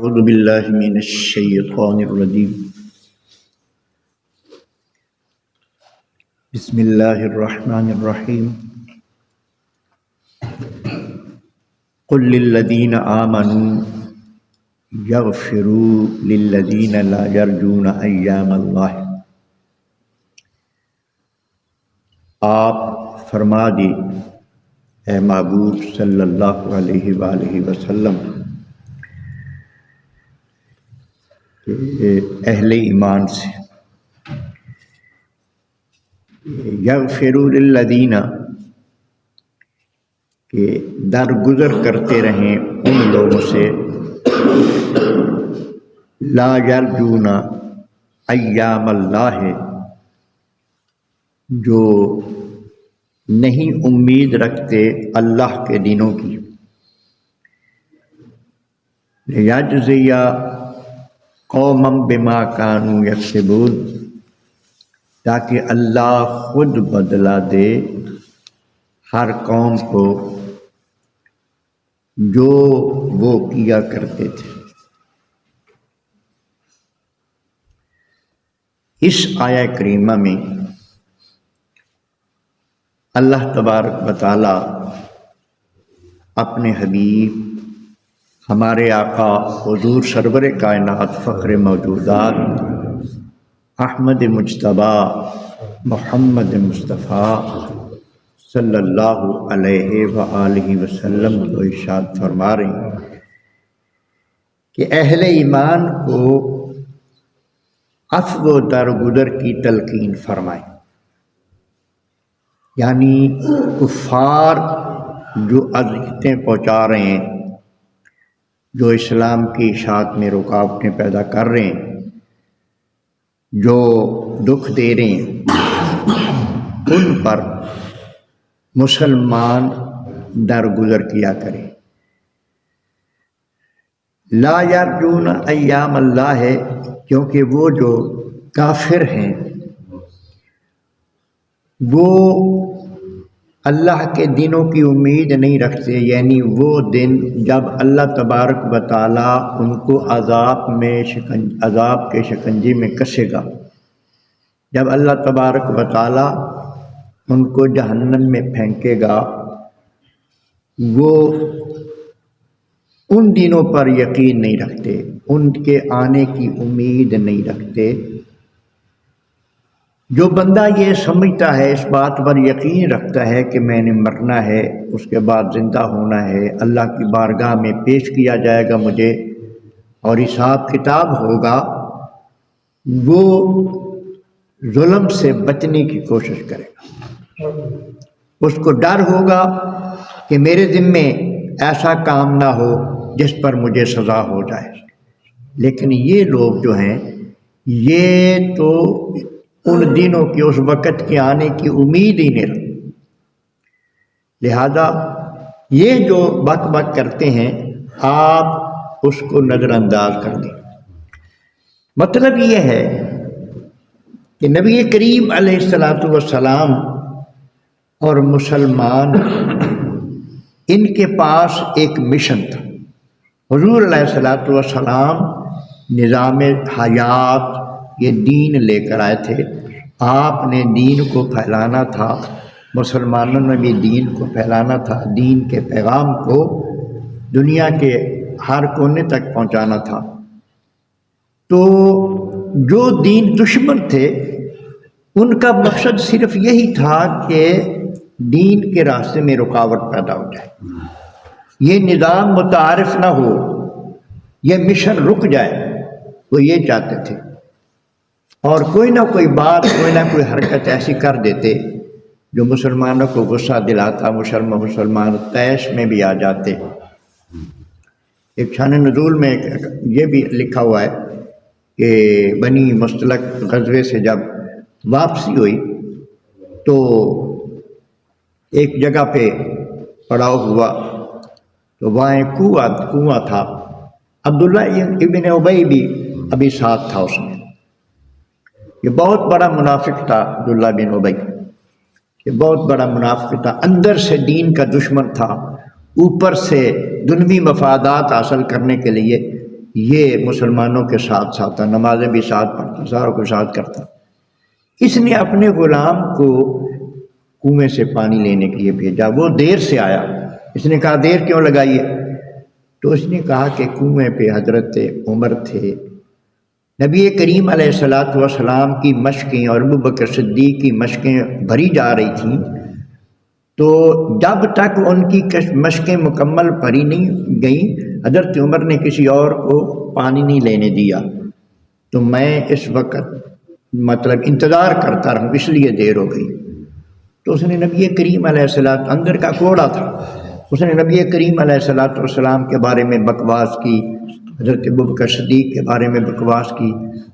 اعوذ باللہ من الشیطان الرجیم بسم اللہ الرحمن الرحیم قل للذین آمنوا یغفروا للذین لا یرجون ایام اللہ، آپ فرما دی اے محبوب صلی اللہ علیہ وآلہ وسلم کہ اہل ایمان سے یغفروا للذین کہ درگزر کرتے رہیں ان لوگوں سے لا یرجون ایام اللہ جو نہیں امید رکھتے اللہ کے دنوں کی، لیجزی قوما بما کانوا یکسبون، تاکہ اللہ خود بدلہ دے ہر قوم کو جو وہ کیا کرتے تھے۔ اس آیہ کریمہ میں اللہ تبارک و تعالی اپنے حبیب ہمارے آقا حضور سرور کائنات فخر موجودات احمد مجتبیٰ محمد مصطفیٰ صلی اللہ علیہ وآلہ وسلم کو ارشاد فرما رہے ہیں کہ اہل ایمان کو عفو و درگزر کی تلقین فرمائیں، یعنی کفار جو اذیتیں پہنچا رہے ہیں، جو اسلام کی اشاعت میں رکاوٹیں پیدا کر رہے ہیں، جو دکھ دے رہے ہیں، ان پر مسلمان درگزر کیا کریں۔ لا یرجون ایام اللہ ہے کیونکہ وہ جو کافر ہیں وہ اللہ کے دنوں کی امید نہیں رکھتے، یعنی وہ دن جب اللہ تبارک و تعالیٰ ان کو عذاب کے شکنجے میں کسے گا، جب اللہ تبارک و تعالیٰ ان کو جہنم میں پھینکے گا، وہ ان دنوں پر یقین نہیں رکھتے، ان کے آنے کی امید نہیں رکھتے۔ جو بندہ یہ سمجھتا ہے، اس بات پر یقین رکھتا ہے کہ میں نے مرنا ہے، اس کے بعد زندہ ہونا ہے، اللہ کی بارگاہ میں پیش کیا جائے گا مجھے اور حساب کتاب ہوگا، وہ ظلم سے بچنے کی کوشش کرے گا۔ اس کو ڈر ہوگا کہ میرے ذمے ایسا کام نہ ہو جس پر مجھے سزا ہو جائے، لیکن یہ لوگ جو ہیں یہ تو ان دنوں کی، اس وقت کے آنے کی امید ہی نہیں رکھتے، لہذا یہ جو بک بک کرتے ہیں آپ اس کو نظر انداز کر دیں۔ مطلب یہ ہے کہ نبی کریم علیہ السلام اور مسلمان ان کے پاس ایک مشن تھا۔ حضور علیہ السلام نظام حیات یہ دین لے کر آئے تھے، آپ نے دین کو پھیلانا تھا، مسلمانوں نے بھی دین کو پھیلانا تھا، دین کے پیغام کو دنیا کے ہر کونے تک پہنچانا تھا۔ تو جو دین دشمن تھے ان کا مقصد صرف یہی تھا کہ دین کے راستے میں رکاوٹ پیدا ہو جائے، یہ نظام متعارف نہ ہو، یہ مشن رک جائے، وہ یہ چاہتے تھے، اور کوئی نہ کوئی بات، کوئی نہ کوئی حرکت ایسی کر دیتے جو مسلمانوں کو غصہ دلاتا، مسلمان طیش میں بھی آ جاتے۔ ایک شان نزول میں یہ بھی لکھا ہوا ہے کہ بنی مستلق غزوے سے جب واپسی ہوئی تو ایک جگہ پہ پڑاؤ ہوا، تو وہاں ایک کنواں تھا، عبداللہ ابن ابی بھی ابھی ساتھ تھا اس میں۔ یہ بہت بڑا منافق تھا عبداللہ بن ابی، یہ بہت بڑا منافق تھا، اندر سے دین کا دشمن تھا، اوپر سے دنیوی مفادات حاصل کرنے کے لیے یہ مسلمانوں کے ساتھ ساتھ تھا، نمازیں بھی ساتھ پڑھتا، ساروں کو ساتھ کرتا۔ اس نے اپنے غلام کو کنویں سے پانی لینے کے لیے بھیجا، وہ دیر سے آیا، اس نے کہا دیر کیوں لگائی ہے؟ تو اس نے کہا کہ کنویں پہ حضرت عمر تھے، نبی کریم علیہ الصلاۃ والسلام کی مشقیں اور ابوبکر صدیق کی مشقیں بھری جا رہی تھیں، تو جب تک ان کی مشقیں مکمل بھری نہیں گئیں حضرت عمر نے کسی اور کو پانی نہیں لینے دیا، تو میں اس وقت مطلب انتظار کرتا رہوں، اس لیے دیر ہو گئی۔ تو اس نے نبی کریم علیہ الصلاۃ، اندر کا کوڑا تھا، اس نے نبی کریم علیہ الصلاۃ والسلام کے بارے میں بکواس کی، حضرت ابوبکر صدیق کے بارے میں بکواس کی۔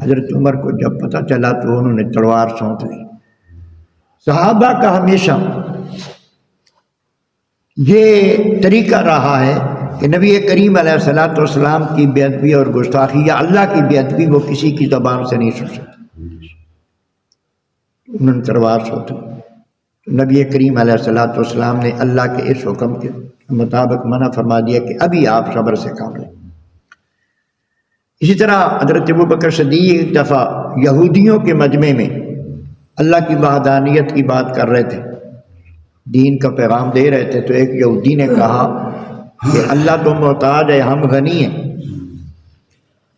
حضرت عمر کو جب پتہ چلا تو انہوں نے تلوار سونت لی۔ صحابہ کا ہمیشہ یہ طریقہ رہا ہے کہ نبی کریم علیہ الصلاۃ والسلام کی بے ادبی اور گستاخی یا اللہ کی بے ادبی وہ کسی کی زبان سے نہیں سن سکتے، انہوں نے تلوار سونت لی۔ نبی کریم علیہ الصلاۃ والسلام نے اللہ کے اس حکم کے مطابق منع فرما دیا کہ ابھی آپ صبر سے کام لیں۔ اسی طرح حضرت ابوبکر صدیق ایک دفعہ یہودیوں کے مجمع میں اللہ کی وحدانیت کی بات کر رہے تھے، دین کا پیغام دے رہے تھے، تو ایک یہودی نے کہا کہ اللہ تو محتاج ہے، ہم غنی ہیں،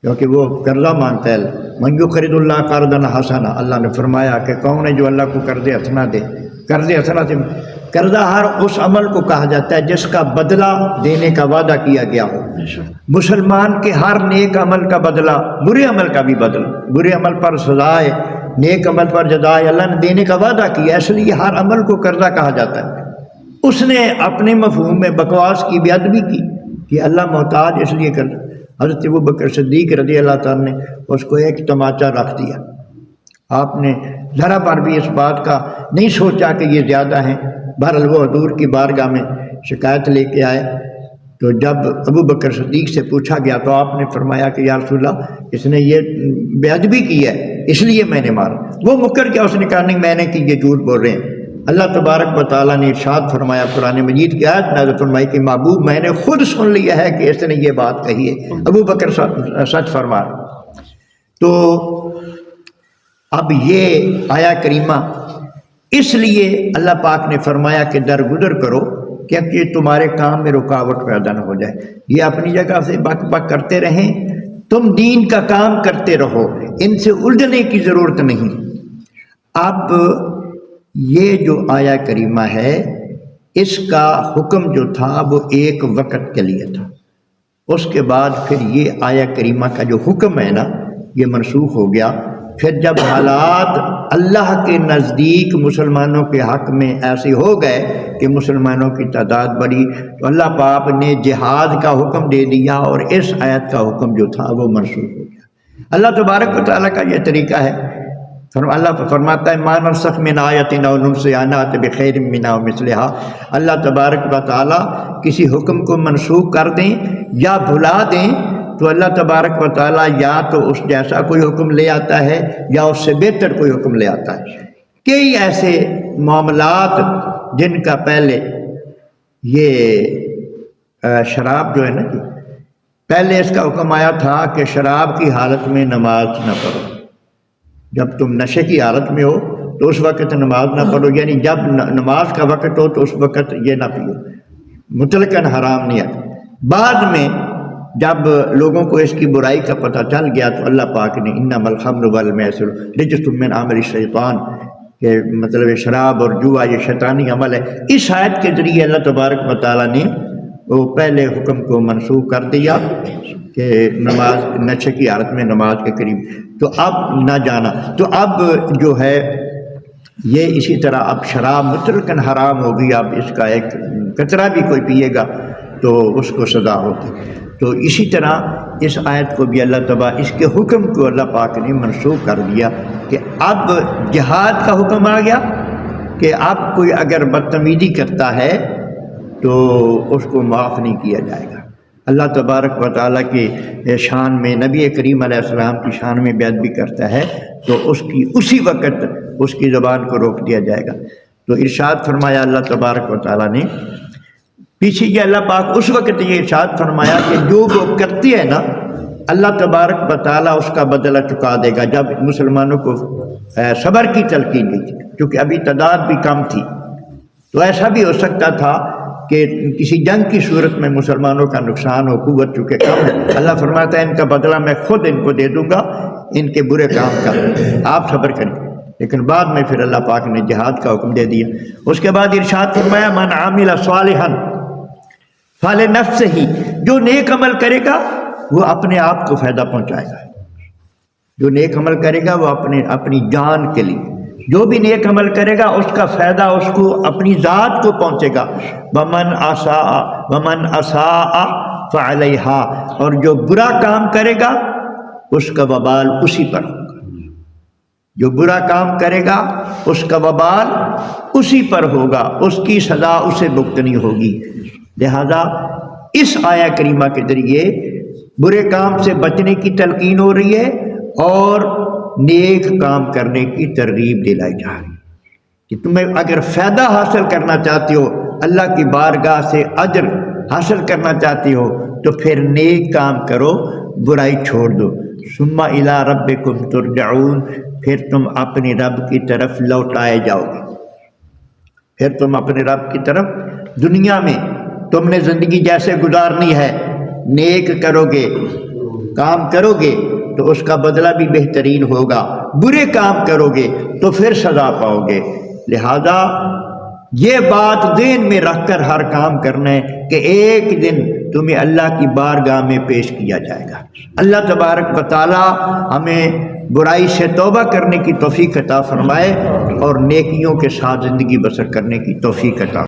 کیونکہ وہ قرضہ مانگتا ہے۔ من یقرض اللہ قرضا حسنا، اللہ نے فرمایا کہ کون ہے جو اللہ کو قرض حسنا دے۔ قرض حسنا سے قرضہ ہر اس عمل کو کہا جاتا ہے جس کا بدلہ دینے کا وعدہ کیا گیا ہو۔ مسلمان کے ہر نیک عمل کا بدلہ، برے عمل کا بھی بدلہ، برے عمل پر سزا ہے، نیک عمل پر جزا ہے، اللہ نے دینے کا وعدہ کیا، اس لیے ہر عمل کو قرضہ کہا جاتا ہے۔ اس نے اپنے مفہوم میں بکواس کی، بے ادبی کی کہ اللہ محتاج اس لیے قرضہ۔ حضرت ابوبکر صدیق رضی اللہ تعالیٰ نے اس کو ایک تماچا رکھ دیا۔ آپ نے ذرا پر بھی اس بات کا نہیں سوچا کہ یہ زیادہ ہیں۔ بہرحال وہ حضور کی بارگاہ میں شکایت لے کے آئے، تو جب ابوبکر صدیق سے پوچھا گیا تو آپ نے فرمایا کہ یا رسول اللہ، اس نے یہ بے ادبی کی ہے اس لیے میں نے مارا۔ وہ مکر کیا، اس نے کہا نہیں میں نے کی، یہ جھوٹ بول رہے ہیں۔ اللہ تبارک و تعالیٰ نے ارشاد فرمایا، قرآن مجید کی آیت نازل فرمائی کہ محبوب میں نے خود سن لیا ہے کہ اس نے یہ بات کہی ہے، ابوبکر سچ فرما۔ تو اب یہ آیا کریمہ اس لیے اللہ پاک نے فرمایا کہ درگزر کرو کہ تمہارے کام میں رکاوٹ پیدا نہ ہو جائے۔ یہ اپنی جگہ سے بک بک کرتے رہیں، تم دین کا کام کرتے رہو، ان سے الجھنے کی ضرورت نہیں۔ اب یہ جو آیا کریمہ ہے اس کا حکم جو تھا وہ ایک وقت کے لیے تھا، اس کے بعد پھر یہ آیا کریمہ کا جو حکم ہے نا یہ منسوخ ہو گیا۔ پھر جب حالات اللہ کے نزدیک مسلمانوں کے حق میں ایسے ہو گئے کہ مسلمانوں کی تعداد بڑھی، تو اللہ پاک نے جہاد کا حکم دے دیا اور اس آیت کا حکم جو تھا وہ منسوخ ہو گیا۔ اللہ تبارک و تعالیٰ کا یہ طریقہ ہے، اللہ فرماتا ہے ما ننسخ من آیت او ننسها نأتی بخیر منها ومثلها۔ اللہ تبارک و تعالیٰ کسی حکم کو منسوخ کر دیں یا بھلا دیں تو اللہ تبارک و تعالیٰ یا تو اس جیسا کوئی حکم لے آتا ہے یا اس سے بہتر کوئی حکم لے آتا ہے۔ کئی ایسے معاملات جن کا پہلے یہ شراب جو ہے نا، پہلے اس کا حکم آیا تھا کہ شراب کی حالت میں نماز نہ پڑھو، جب تم نشے کی حالت میں ہو تو اس وقت نماز نہ پڑھو، یعنی جب نماز کا وقت ہو تو اس وقت یہ نہ پیو، مطلقاً حرام نہیں ہے۔ بعد میں جب لوگوں کو اس کی برائی کا پتہ چل گیا تو اللہ پاک نے انما الخمر والمیسر رجس من عمل الشیطان، کہ مطلب شراب اور جوا یہ شیطانی عمل ہے۔ اس آیت کے ذریعے اللہ تبارک و تعالیٰ نے وہ پہلے حکم کو منسوخ کر دیا کہ نماز نشے کی حالت میں نماز کے قریب تو اب نہ جانا۔ تو اب جو ہے یہ اسی طرح اب شراب مطلقاً حرام ہوگی، اب اس کا ایک قطرہ بھی کوئی پیے گا تو اس کو سزا ہوگی۔ تو اسی طرح اس آیت کو بھی اللہ تبارک اس کے حکم کو اللہ پاک نے منسوخ کر دیا کہ اب جہاد کا حکم آ گیا کہ اب کوئی اگر بدتمیزی کرتا ہے تو اس کو معاف نہیں کیا جائے گا۔ اللہ تبارک و تعالیٰ کے شان میں نبی کریم علیہ السلام کی شان میں بے ادبی کرتا ہے تو اس کی اسی وقت اس کی زبان کو روک دیا جائے گا۔ تو ارشاد فرمایا اللہ تبارک و تعالیٰ نے پیچھے یہ اللہ پاک اس وقت یہ ارشاد فرمایا کہ جو وہ کرتے ہیں نا اللہ تبارک و تعالیٰ اس کا بدلہ چکا دے گا۔ جب مسلمانوں کو صبر کی تلقین دی تھی، کیونکہ ابھی تعداد بھی کم تھی، تو ایسا بھی ہو سکتا تھا کہ کسی جنگ کی صورت میں مسلمانوں کا نقصان ہو، قوت چونکہ کم ہے۔ اللہ فرماتا ہے ان کا بدلہ میں خود ان کو دے دوں گا ان کے برے کام کا، آپ صبر کریں۔ لیکن بعد میں پھر اللہ پاک نے جہاد کا حکم دے دیا۔ اس کے بعد ارشاد فرمایا من عامل صالحا فلنفسہ، جو نیک عمل کرے گا وہ اپنے آپ کو فائدہ پہنچائے گا۔ جو نیک عمل کرے گا وہ اپنی جان کے لیے، جو بھی نیک عمل کرے گا اس کا فائدہ اس کو اپنی ذات کو پہنچے گا۔ ومن اساء فعلیہا، اور جو برا کام کرے گا اس کا وبال اسی پر ہوگا۔ جو برا کام کرے گا اس کا وبال اسی پر ہوگا، اس کی سزا اسے بھگتنی ہوگی۔ لہذا اس آیہ کریمہ کے ذریعے برے کام سے بچنے کی تلقین ہو رہی ہے اور نیک کام کرنے کی ترغیب دلائی جا رہی ہے کہ تمہیں اگر فائدہ حاصل کرنا چاہتے ہو، اللہ کی بارگاہ سے اجر حاصل کرنا چاہتے ہو، تو پھر نیک کام کرو، برائی چھوڑ دو۔ ثم الی ربکم ترجعون، پھر تم اپنے رب کی طرف لوٹائے جاؤ گے۔ پھر تم اپنے رب کی طرف، دنیا میں تم نے زندگی جیسے گزارنی ہے، نیک کرو گے، کام کرو گے تو اس کا بدلہ بھی بہترین ہوگا، برے کام کرو گے تو پھر سزا پاؤ گے۔ لہذا یہ بات ذہن میں رکھ کر ہر کام کرنا ہے کہ ایک دن تمہیں اللہ کی بارگاہ میں پیش کیا جائے گا۔ اللہ تبارک و تعالی ہمیں برائی سے توبہ کرنے کی توفیق عطا فرمائے اور نیکیوں کے ساتھ زندگی بسر کرنے کی توفیق عطا